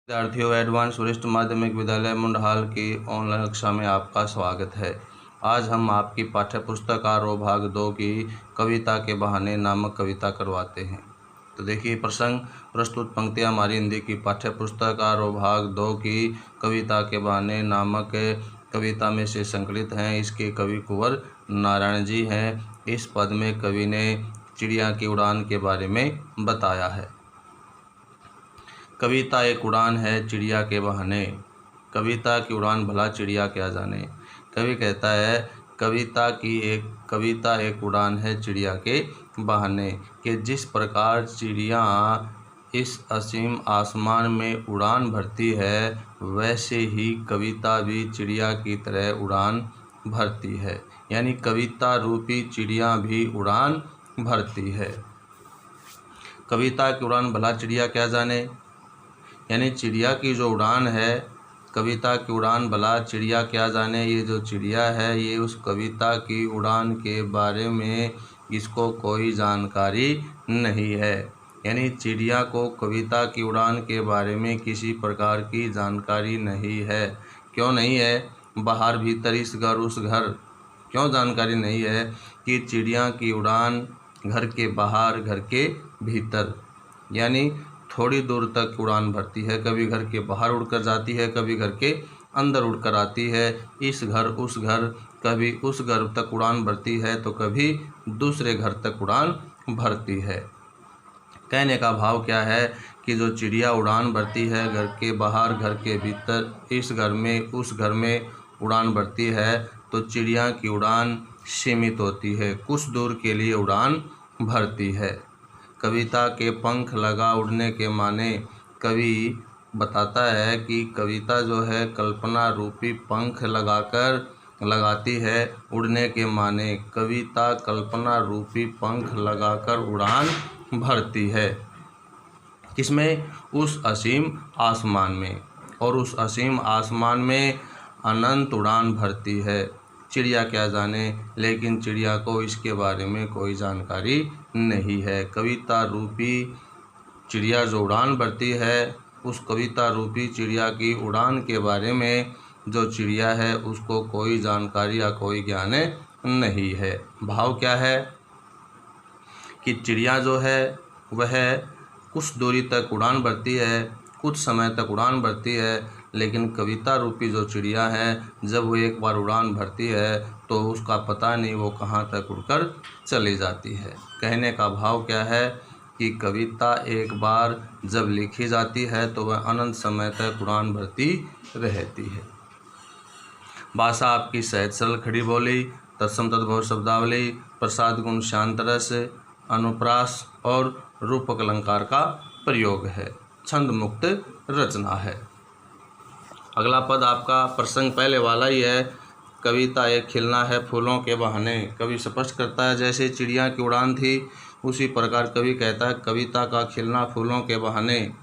विद्यार्थियों, एडवांस वरिष्ठ माध्यमिक विद्यालय मुंडहाल की ऑनलाइन कक्षा में आपका स्वागत है। आज हम आपकी पाठ्यपुस्तक आरोह भाग 2 की कविता के बहाने नामक कविता करवाते हैं। तो देखिए प्रसंग, प्रस्तुत पंक्तियां हमारी हिंदी की पाठ्यपुस्तक आरोह भाग 2 की कविता के बहाने नामक कविता में से संकलित हैं। इसके कवि कुंवर नारायण जी हैं। इस पद में कवि ने चिड़िया की उड़ान के बारे में बताया है। कविता एक उड़ान है चिड़िया के बहाने, कविता की उड़ान भला चिड़िया क्या जाने। कवि कहता है कविता एक उड़ान है चिड़िया के बहाने, कि जिस प्रकार चिड़िया इस असीम आसमान में उड़ान भरती है, वैसे ही कविता भी चिड़िया की तरह उड़ान भरती है। यानी कविता रूपी चिड़िया भी उड़ान भरती है। कविता की उड़ान भला चिड़िया क्या जाने, यानी चिड़िया की जो उड़ान है, कविता की उड़ान भला चिड़िया क्या जाने। ये जो चिड़िया है, ये उस कविता की उड़ान के बारे में इसको कोई जानकारी नहीं है। यानी चिड़िया को कविता की उड़ान के बारे में किसी प्रकार की जानकारी नहीं है। क्यों नहीं है? बाहर भीतर इस घर उस घर, क्यों जानकारी नहीं है कि चिड़िया की उड़ान घर के बाहर घर के भीतर, यानी थोड़ी दूर तक उड़ान भरती है। कभी घर के बाहर उड़कर जाती है, कभी घर के अंदर उड़कर आती है। इस घर उस घर, कभी उस घर तक उड़ान भरती है तो कभी दूसरे घर तक उड़ान भरती है। कहने का भाव क्या है कि जो चिड़िया उड़ान भरती है घर के बाहर घर के भीतर, इस घर में उस घर में उड़ान भरती है, तो चिड़िया की उड़ान सीमित होती है, कुछ दूर के लिए उड़ान भरती है। कविता के पंख लगा उड़ने के माने, कवि बताता है कि कविता जो है कल्पना रूपी पंख लगाती है उड़ने के माने। कविता कल्पना रूपी पंख लगाकर उड़ान भरती है। किसमें? उस असीम आसमान में, और उस असीम आसमान में अनंत उड़ान भरती है। चिड़िया क्या जाने, लेकिन चिड़िया को इसके बारे में कोई जानकारी नहीं है। कविता रूपी चिड़िया जो उड़ान भरती है, उस कविता रूपी चिड़िया की उड़ान के बारे में जो चिड़िया है उसको कोई जानकारी या कोई ज्ञान नहीं है। भाव क्या है कि चिड़िया जो है वह कुछ दूरी तक उड़ान भरती है, कुछ समय तक उड़ान भरती है, लेकिन कविता रूपी जो चिड़िया है, जब वो एक बार उड़ान भरती है तो उसका पता नहीं वो कहाँ तक उड़कर चली जाती है। कहने का भाव क्या है कि कविता एक बार जब लिखी जाती है तो वह अनंत समय तक उड़ान भरती रहती है। भाषा आपकी सहज सरल खड़ी बोली, तत्सम तद्भव शब्दावली, प्रसाद गुण शांत रस, अनुप्रास और रूपक अलंकार का प्रयोग है। छंद मुक्त रचना है। अगला पद आपका प्रसंग पहले वाला ही है। कविता एक खिलना है फूलों के बहाने। कवि स्पष्ट करता है जैसे चिड़िया की उड़ान थी, उसी प्रकार कवि कहता है कविता का खिलना फूलों के बहाने।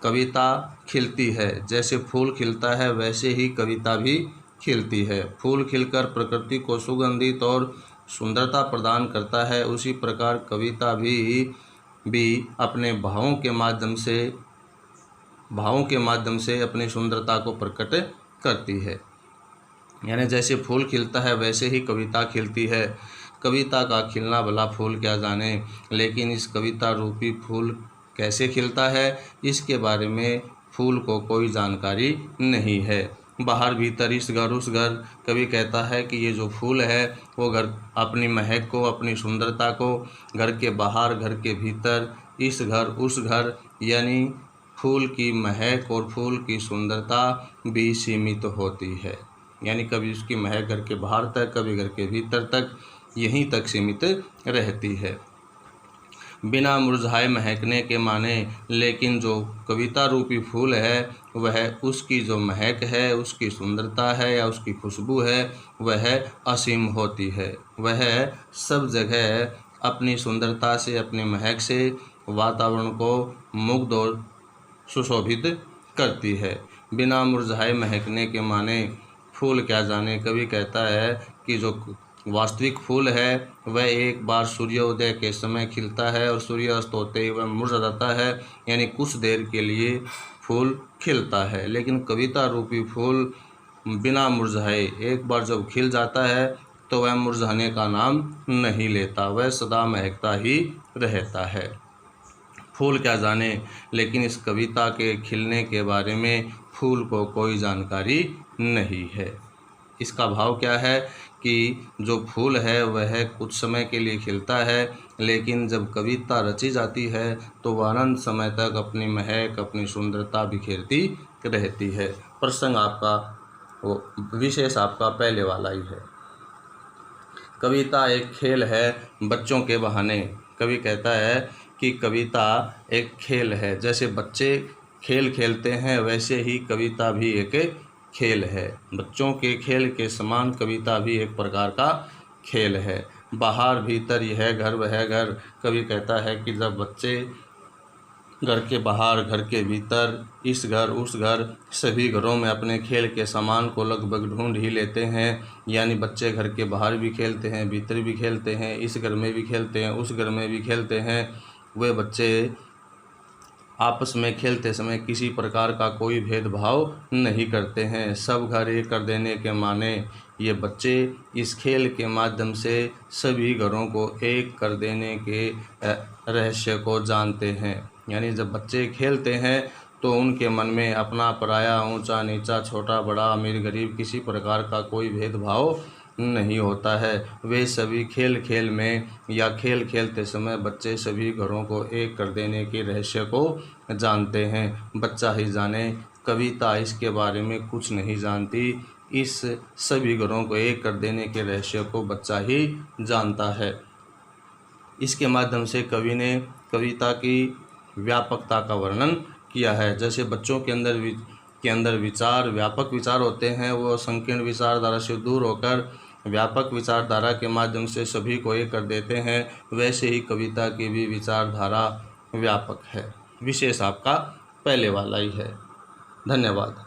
कविता खिलती है, जैसे फूल खिलता है वैसे ही कविता भी खिलती है। फूल खिलकर प्रकृति को सुगंधित और सुंदरता प्रदान करता है, उसी प्रकार कविता भी अपने भावों के माध्यम से अपनी सुंदरता को प्रकट करती है। यानी जैसे फूल खिलता है वैसे ही कविता खिलती है। कविता का खिलना भला फूल क्या जाने, लेकिन इस कविता रूपी फूल कैसे खिलता है, इसके बारे में फूल को कोई जानकारी नहीं है। बाहर भीतर इस घर उस घर, कवि कहता है कि ये जो फूल है वो घर अपनी महक को, अपनी सुंदरता को घर के बाहर घर के भीतर, इस घर उस घर, यानी फूल की महक और फूल की सुंदरता भी सीमित होती है। यानी कभी उसकी महक घर के बाहर तक, कभी घर के भीतर तक, यहीं तक सीमित रहती है। बिना मुरझाए महकने के माने, लेकिन जो कविता रूपी फूल है वह उसकी जो महक है, उसकी सुंदरता है या उसकी खुशबू है, वह असीम होती है। वह सब जगह अपनी सुंदरता से, अपनी महक से वातावरण को मुग्ध और सुशोभित करती है। बिना मुरझाए महकने के माने फूल क्या जाने। कवि कहता है कि जो वास्तविक फूल है वह एक बार सूर्योदय के समय खिलता है और सूर्यास्त होते ही वह मुरझा जाता है। यानी कुछ देर के लिए फूल खिलता है, लेकिन कविता रूपी फूल बिना मुरझाए एक बार जब खिल जाता है तो वह मुरझाने का नाम नहीं लेता, वह सदा महकता ही रहता है। फूल क्या जाने, लेकिन इस कविता के खिलने के बारे में फूल को कोई जानकारी नहीं है। इसका भाव क्या है कि जो फूल है वह कुछ समय के लिए खिलता है, लेकिन जब कविता रची जाती है तो वह अनंत समय तक अपनी महक, अपनी सुंदरता बिखेरती रहती है। प्रसंग आपका विशेष आपका पहले वाला ही है। कविता एक खेल है बच्चों के बहाने। कवि कहता है कि कविता एक खेल है, जैसे बच्चे खेल खेलते हैं वैसे ही कविता भी एक खेल है। बच्चों के खेल के समान कविता भी एक प्रकार का खेल है। बाहर भीतर यह घर वह घर। कवि कहता है कि जब बच्चे घर के बाहर, घर के भीतर, इस घर उस घर, सभी घरों में अपने खेल के सामान को लगभग ढूंढ ही लेते हैं। यानी बच्चे घर के बाहर भी खेलते हैं, भीतर भी खेलते हैं, इस घर में भी खेलते हैं, उस घर में भी खेलते हैं। वे बच्चे आपस में खेलते समय किसी प्रकार का कोई भेदभाव नहीं करते हैं। सब घर एक कर देने के माने ये बच्चे इस खेल के माध्यम से सभी घरों को एक कर देने के रहस्य को जानते हैं। यानी जब बच्चे खेलते हैं तो उनके मन में अपना पराया, ऊंचा नीचा, छोटा बड़ा, अमीर गरीब किसी प्रकार का कोई भेदभाव नहीं होता है। वे सभी खेल खेल में या खेल खेलते समय बच्चे सभी घरों को एक कर देने के रहस्य को जानते हैं। बच्चा ही जाने, कविता इसके बारे में कुछ नहीं जानती। इस सभी घरों को एक कर देने के रहस्य को बच्चा ही जानता है। इसके माध्यम से कवि ने कविता की व्यापकता का वर्णन किया है। जैसे बच्चों के अंदर विचार, व्यापक विचार होते हैं, वो संकीर्ण विचारधारा से दूर होकर व्यापक विचारधारा के माध्यम से सभी को एक कर देते हैं, वैसे ही कविता की भी विचारधारा व्यापक है। विशेष आपका पहले वाला ही है। धन्यवाद।